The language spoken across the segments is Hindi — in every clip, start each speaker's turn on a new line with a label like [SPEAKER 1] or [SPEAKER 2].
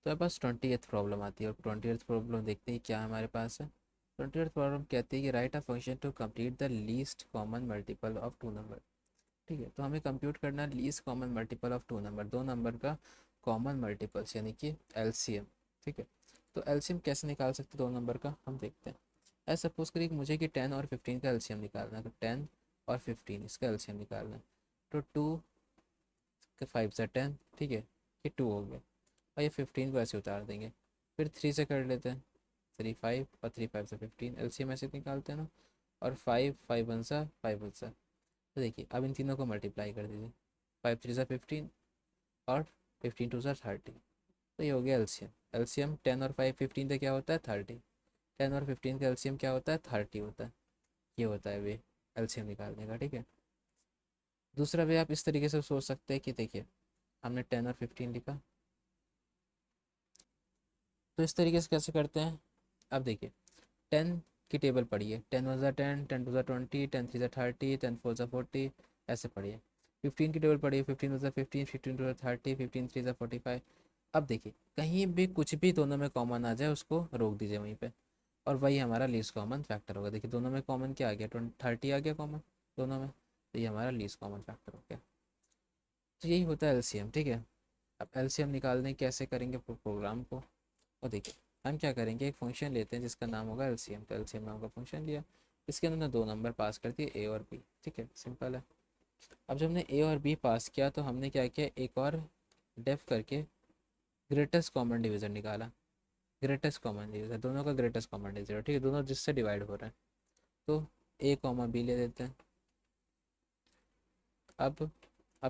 [SPEAKER 1] तो हमारे पास 20th प्रॉब्लम आती है, और 20th प्रॉब्लम देखते हैं क्या हमारे पास है। 20th प्रॉब्लम कहती है कि write a function to complete the least common multiple of two number. ठीक है, तो हमें कंप्यूट करना है least common multiple of two number, दो नंबर का कॉमन मल्टीपल्स यानी कि एलसीएम। ठीक है, तो एलसीएम कैसे निकाल सकते हैं दो नंबर का, हम देखते हैं। ऐसा सपोज करिए कि मुझे कि 10 और 15 का एलसीएम निकालना है, तो 10 और 15 इसका एलसीएम निकालना है। तो 2 के 5 ज़ा 10, ठीक है, ये 2 हो गया, और ये 15 को ऐसे उतार देंगे। फिर 3 से कर लेते हैं, 3 5, और 3 5 ज़ा 15, एलसीएम ऐसे निकालते हैं ना। और 5 5 1 ज़ा 5 1 ज़ा, तो देखिए अब इन तीनों को मल्टीप्लाई कर दीजिए, 5 3 ज़ा 15, और 15 2 ज़ा 30, तो ये हो गया एलसीएम। एलसीएम 10 और 5 15 का क्या होता है, 30। 10 और 15 का एलसीएम क्या होता है, 30 होता है। ये होता है वे एलसीएम निकालने का। ठीक है, दूसरा वे आप इस तरीके से सोच सकते हैं कि देखिए हमने 10 और 15 लिखा, तो इस तरीके से कैसे करते हैं। अब देखिए 10 की टेबल पढ़िए, 10 1 ज़ा 10, 10 2 ज़ा 20, 10 3 ज़ा 30, 10 4 ज़ा 40, ऐसे पढ़िए। 15 की टेबल पढ़िए, 15 1 ज़ा 15, 15 2 ज़ा 30, 15 3 ज़ा 45। अब देखिए कहीं भी कुछ भी दोनों में कॉमन आ जाए उसको रोक दीजिए वहीं पे, और वही हमारा लीस्ट कॉमन फैक्टर होगा। देखिए दोनों में कॉमन क्या आ गया, 30 आ गया कॉमन दोनों में, तो ये हमारा लीस्ट कॉमन फैक्टर हो गया। तो यही होता है एलसीएम। ठीक है, अब एलसीएम निकालने कैसे करेंगे प्रोग्राम को, और देखिए हम क्या करेंगे, एक फंक्शन लेते हैं जिसका नाम होगा एलसीएम। तो एलसीएम नाम का फंक्शन लिया, इसके अंदर दो नंबर पास कर दिए, ए और बी। ठीक है, सिंपल है। अब जब हमने ए और बी पास किया तो हमने क्या किया, एक और डेफ करके ग्रेटेस्ट कॉमन डिवीज़र निकाला। ग्रेटेस्ट कॉमन डिवीज़र, दोनों का ग्रेटेस्ट कॉमन डिवीज़र, ठीक है, दोनों जिससे डिवाइड हो रहे हैं। तो ए कॉमा बी ले देते हैं। अब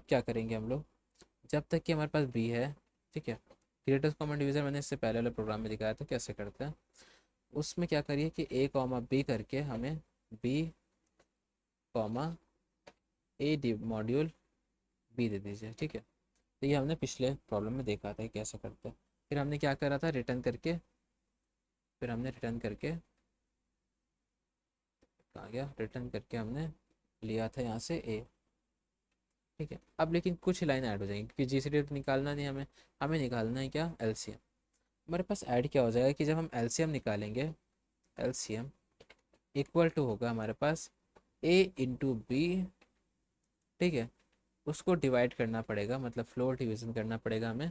[SPEAKER 1] क्या करेंगे हम लोग, जब तक कि हमारे पास बी है, ठीक है, ग्रेटेस्ट कॉमन डिवीज़र मैंने इससे पहले वाले प्रोग्राम में दिखाया था कैसे करते हैं। उसमें क्या करिए कि ए कॉमा बी करके हमें B comma A D module B दे दीजिए। ठीक है, तो ये हमने पिछले प्रॉब्लम में देखा था कि कैसे करते हैं। फिर हमने क्या करा था, रिटर्न करके, फिर हमने रिटर्न करके कहाँ गया, रिटर्न करके हमने लिया था यहाँ से ए। ठीक है, अब लेकिन कुछ लाइन ऐड हो जाएंगी क्योंकि जीसीडी तो निकालना नहीं हमें, हमें निकालना है क्या, एलसीएम। हमारे पास ऐड क्या हो जाएगा कि जब हम एलसीएम निकालेंगे, एलसीएम इक्वल टू होगा हमारे पास ए इंटू बी। ठीक है, उसको डिवाइड करना पड़ेगा, मतलब फ्लोर डिवीजन करना पड़ेगा हमें,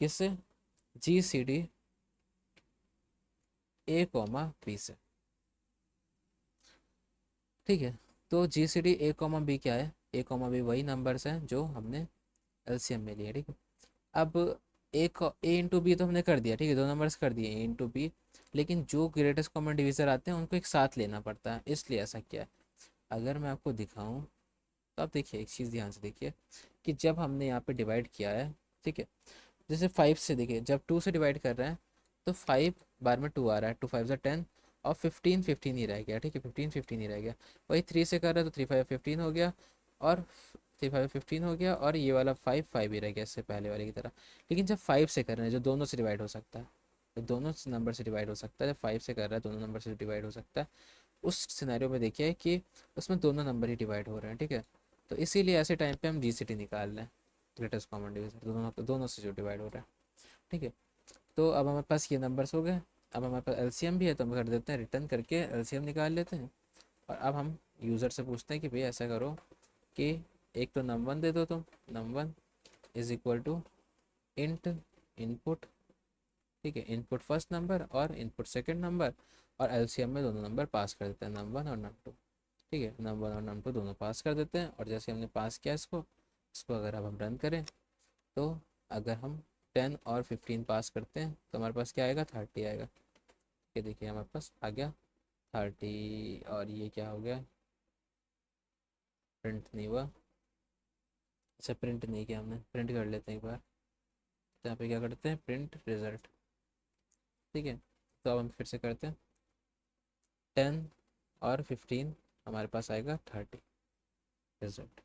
[SPEAKER 1] किससे, G C D A comma B से। ठीक है, तो G C D A comma B क्या है, ए कॉमा बी वही नंबर्स हैं जो हमने एलसीएम में लिए। ठीक है, अब ए इंटू बी तो हमने कर दिया, ठीक है, दो नंबर्स कर दिए ए इंटू बी, लेकिन जो ग्रेटेस्ट कॉमन डिवीजर आते हैं उनको एक साथ लेना पड़ता है, इसलिए ऐसा किया है। अगर मैं आपको दिखाऊं तो आप देखिए, एक चीज़ ध्यान से देखिए कि जब हमने यहाँ पे डिवाइड किया है, ठीक है, जैसे 5 से देखिए, जब 2 से डिवाइड कर रहे हैं तो 5 बार में 2 आ रहा है, 2 5 ज़ा 10, और 15 15 ही रह गया। ठीक है, 15 15 ही रह गया। वही 3 से कर रहा है तो 3 5 15 हो गया, और 3 5 15 हो गया, और ये वाला 5 5 ही रह गया इससे पहले वाले की तरह। लेकिन जब 5 से कर रहे हैं, जो दोनों से डिवाइड हो सकता है, तो दोनों नंबर से डिवाइड हो सकता है, जब 5 से कर रहा है दोनों नंबर से डिवाइड हो सकता है, उस सिनेरियो में देखिए कि उसमें दोनों नंबर ही डिवाइड हो रहे हैं। ठीक है, तो इसीलिए ऐसे टाइम पे हम जीसीटी निकाल लें, ग्रेटेस्ट कॉमन डिवीजर, दोनों दोनों से जो डिवाइड हो रहा है। ठीक है, तो अब हमारे पास ये नंबर्स हो गए। अब हमारे पास एलसीएम भी है, तो हम कर देते हैं रिटर्न करके एलसीएम निकाल लेते हैं। और अब हम यूज़र से पूछते हैं कि भाई ऐसा करो कि एक तो num1 दे दो तुम, num1 is equal to int input. ठीक है, इनपुट फर्स्ट नंबर और इनपुट सेकंड नंबर, और एलसीएम में दोनों नंबर पास कर देते हैं, num1 और num2। ठीक है, num1 और num2 दोनों पास कर देते हैं, और जैसे हमने पास किया इसको, अगर अब हम रन करें, तो अगर हम 10 और 15 पास करते हैं तो हमारे पास क्या आएगा, 30 आएगा। ये देखिए हमारे पास आ गया 30, और ये क्या हो गया, प्रिंट नहीं हुआ। अच्छा, प्रिंट नहीं किया हमने, प्रिंट कर लेते हैं एक बार। तो यहाँ पे क्या करते हैं, प्रिंट रिजल्ट। ठीक है, तो अब हम फिर से करते हैं, 10 और 15 हमारे पास आएगा 30 रिजल्ट।